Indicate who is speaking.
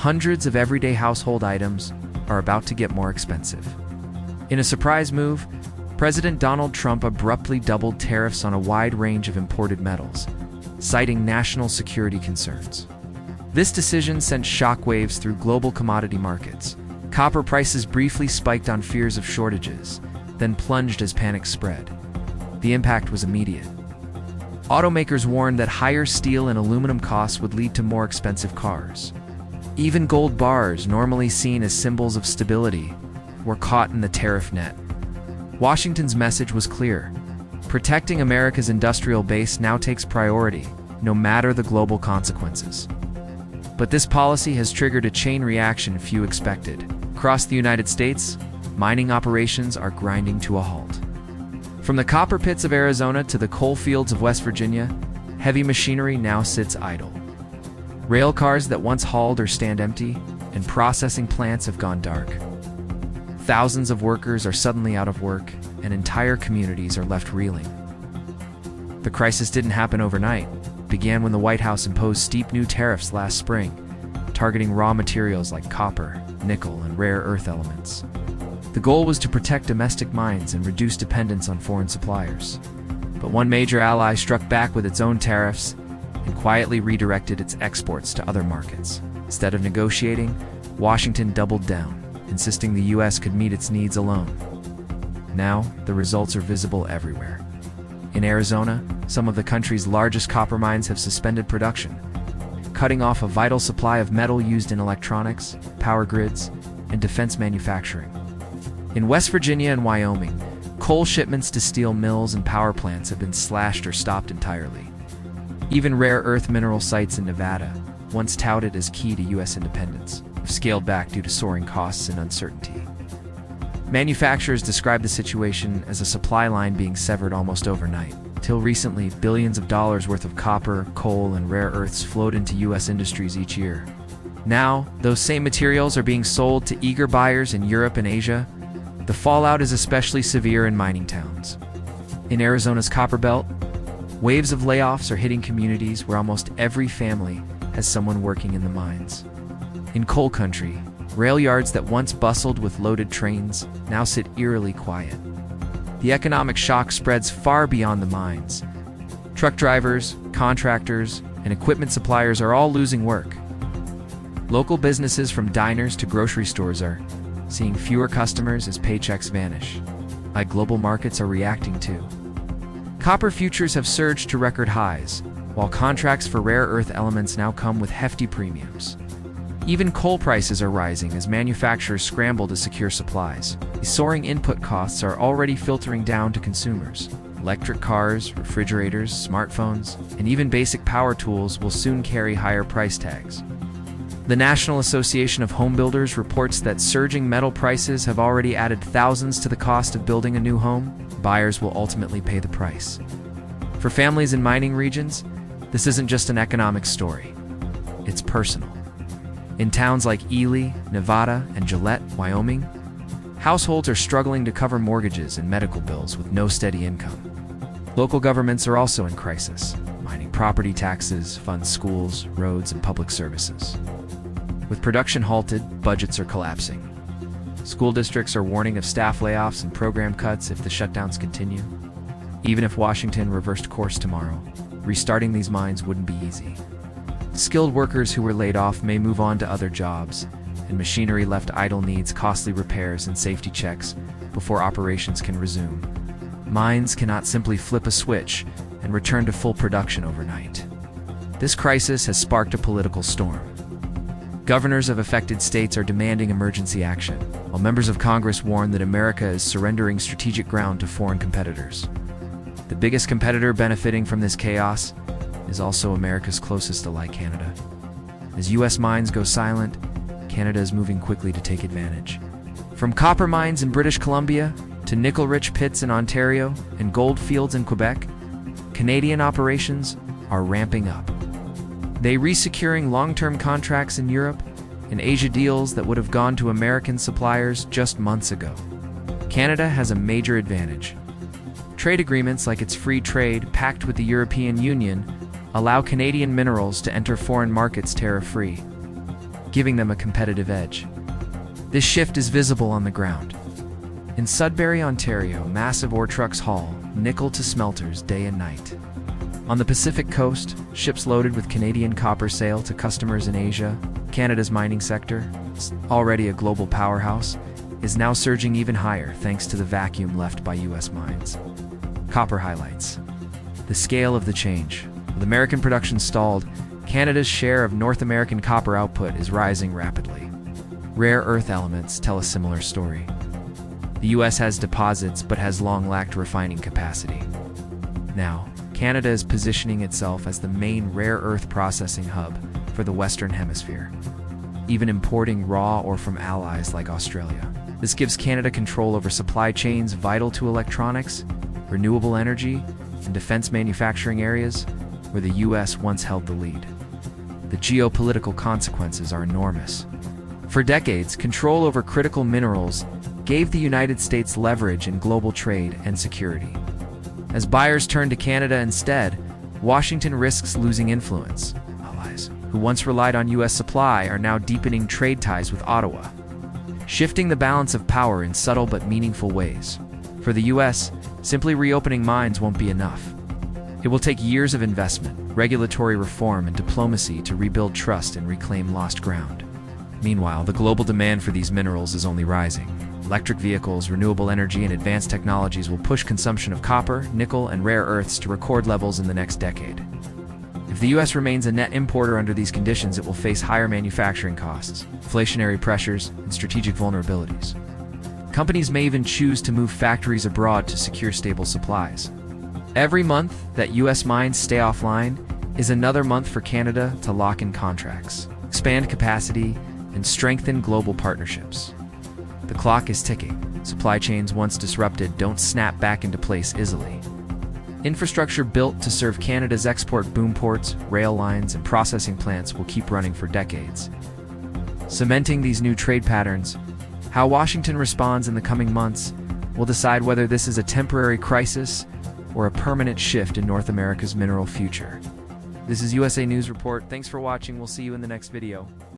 Speaker 1: hundreds of everyday household items are about to get more expensive. In a surprise move, President Donald Trump abruptly doubled tariffs on a wide range of imported metals, citing national security concerns. This decision sent shockwaves through global commodity markets. Copper prices briefly spiked on fears of shortages, then plunged as panic spread. The impact was immediate. Automakers warned that higher steel and aluminum costs would lead to more expensive cars. Even gold bars, normally seen as symbols of stability, were caught in the tariff net. Washington's message was clear. Protecting America's industrial base now takes priority, no matter the global consequences. But this policy has triggered a chain reaction few expected. Across the United States, mining operations are grinding to a halt. From the copper pits of Arizona to the coal fields of West Virginia, heavy machinery now sits idle. Rail cars that once hauled or stand empty, and processing plants have gone dark. Thousands of workers are suddenly out of work, and entire communities are left reeling. The crisis didn't happen overnight. It began when the White House imposed steep new tariffs last spring, targeting raw materials like copper, nickel, and rare earth elements. The goal was to protect domestic mines and reduce dependence on foreign suppliers. But one major ally struck back with its own tariffs and quietly redirected its exports to other markets. Instead of negotiating, Washington doubled down, insisting the U.S. could meet its needs alone. Now, the results are visible everywhere. In Arizona, some of the country's largest copper mines have suspended production, cutting off a vital supply of metal used in electronics, power grids, and defense manufacturing. In West Virginia and Wyoming, coal shipments to steel mills and power plants have been slashed or stopped entirely. Even rare earth mineral sites in Nevada, once touted as key to U.S. independence, have scaled back due to soaring costs and uncertainty. Manufacturers describe the situation as a supply line being severed almost overnight. Till recently, billions of dollars worth of copper, coal, and rare earths flowed into U.S. industries each year. Now, those same materials are being sold to eager buyers in Europe and Asia. The fallout is especially severe in mining towns. In Arizona's Copper Belt, waves of layoffs are hitting communities where almost every family has someone working in the mines. In coal country, rail yards that once bustled with loaded trains now sit eerily quiet. The economic shock spreads far beyond the mines. Truck drivers, contractors, and equipment suppliers are all losing work. Local businesses from diners to grocery stores are seeing fewer customers as paychecks vanish. Global markets are reacting too. Copper futures have surged to record highs, while contracts for rare earth elements now come with hefty premiums. Even coal prices are rising as manufacturers scramble to secure supplies. These soaring input costs are already filtering down to consumers. Electric cars, refrigerators, smartphones, and even basic power tools will soon carry higher price tags. The National Association of Home Builders reports that surging metal prices have already added thousands to the cost of building a new home. Buyers will ultimately pay the price. For families in mining regions, this isn't just an economic story. It's personal. In towns like Ely, Nevada, and Gillette, Wyoming, households are struggling to cover mortgages and medical bills with no steady income. Local governments are also in crisis. Mining property taxes fund schools, roads, and public services. With production halted, budgets are collapsing. School districts are warning of staff layoffs and program cuts if the shutdowns continue. Even if Washington reversed course tomorrow, restarting these mines wouldn't be easy. Skilled workers who were laid off may move on to other jobs, and machinery left idle needs costly repairs and safety checks before operations can resume. Mines cannot simply flip a switch and return to full production overnight. This crisis has sparked a political storm. Governors of affected states are demanding emergency action, while members of Congress warn that America is surrendering strategic ground to foreign competitors. The biggest competitor benefiting from this chaos is also America's closest ally, Canada. As U.S. mines go silent, Canada is moving quickly to take advantage. From copper mines in British Columbia to nickel-rich pits in Ontario and gold fields in Quebec, Canadian operations are ramping up. They re-securing long-term contracts in Europe and Asia deals that would have gone to American suppliers just months ago. Canada has a major advantage. Trade agreements like its free trade pact with the European Union allow Canadian minerals to enter foreign markets tariff-free. giving them a competitive edge. This shift is visible on the ground. In Sudbury, Ontario, massive ore trucks haul nickel to smelters day and night. On the Pacific coast, ships loaded with Canadian copper sail to customers in Asia. Canada's mining sector, already a global powerhouse, is now surging even higher thanks to the vacuum left by U.S. mines. Copper highlights the scale of the change. With American production stalled, Canada's share of North American copper output is rising rapidly. Rare earth elements tell a similar story. The U.S. has deposits but has long lacked refining capacity. Now, Canada is positioning itself as the main rare earth processing hub for the Western Hemisphere, even importing raw ore from allies like Australia. This gives Canada control over supply chains vital to electronics, renewable energy, and defense manufacturing areas where the U.S. once held the lead. The geopolitical consequences are enormous. For decades, control over critical minerals gave the United States leverage in global trade and security. As buyers turn to Canada instead, Washington risks losing influence. Allies who once relied on U.S. supply are now deepening trade ties with Ottawa, shifting the balance of power in subtle but meaningful ways. For the U.S., simply reopening mines won't be enough. It will take years of investment, regulatory reform, and diplomacy to rebuild trust and reclaim lost ground. Meanwhile, the global demand for these minerals is only rising. Electric vehicles, renewable energy, and advanced technologies will push consumption of copper, nickel, and rare earths to record levels in the next decade. If the U.S. remains a net importer under these conditions, it will face higher manufacturing costs, inflationary pressures, and strategic vulnerabilities. Companies may even choose to move factories abroad to secure stable supplies. Every month that U.S. mines stay offline is another month for Canada to lock in contracts, expand capacity, and strengthen global partnerships. The clock is ticking. Supply chains once disrupted don't snap back into place easily. Infrastructure built to serve Canada's export boom ports, rail lines, and processing plants will keep running for decades. Cementing these new trade patterns, how Washington responds in the coming months will decide whether this is a temporary crisis or a permanent shift in North America's mineral future. This is USA News Report. Thanks for watching. We'll see you in the next video.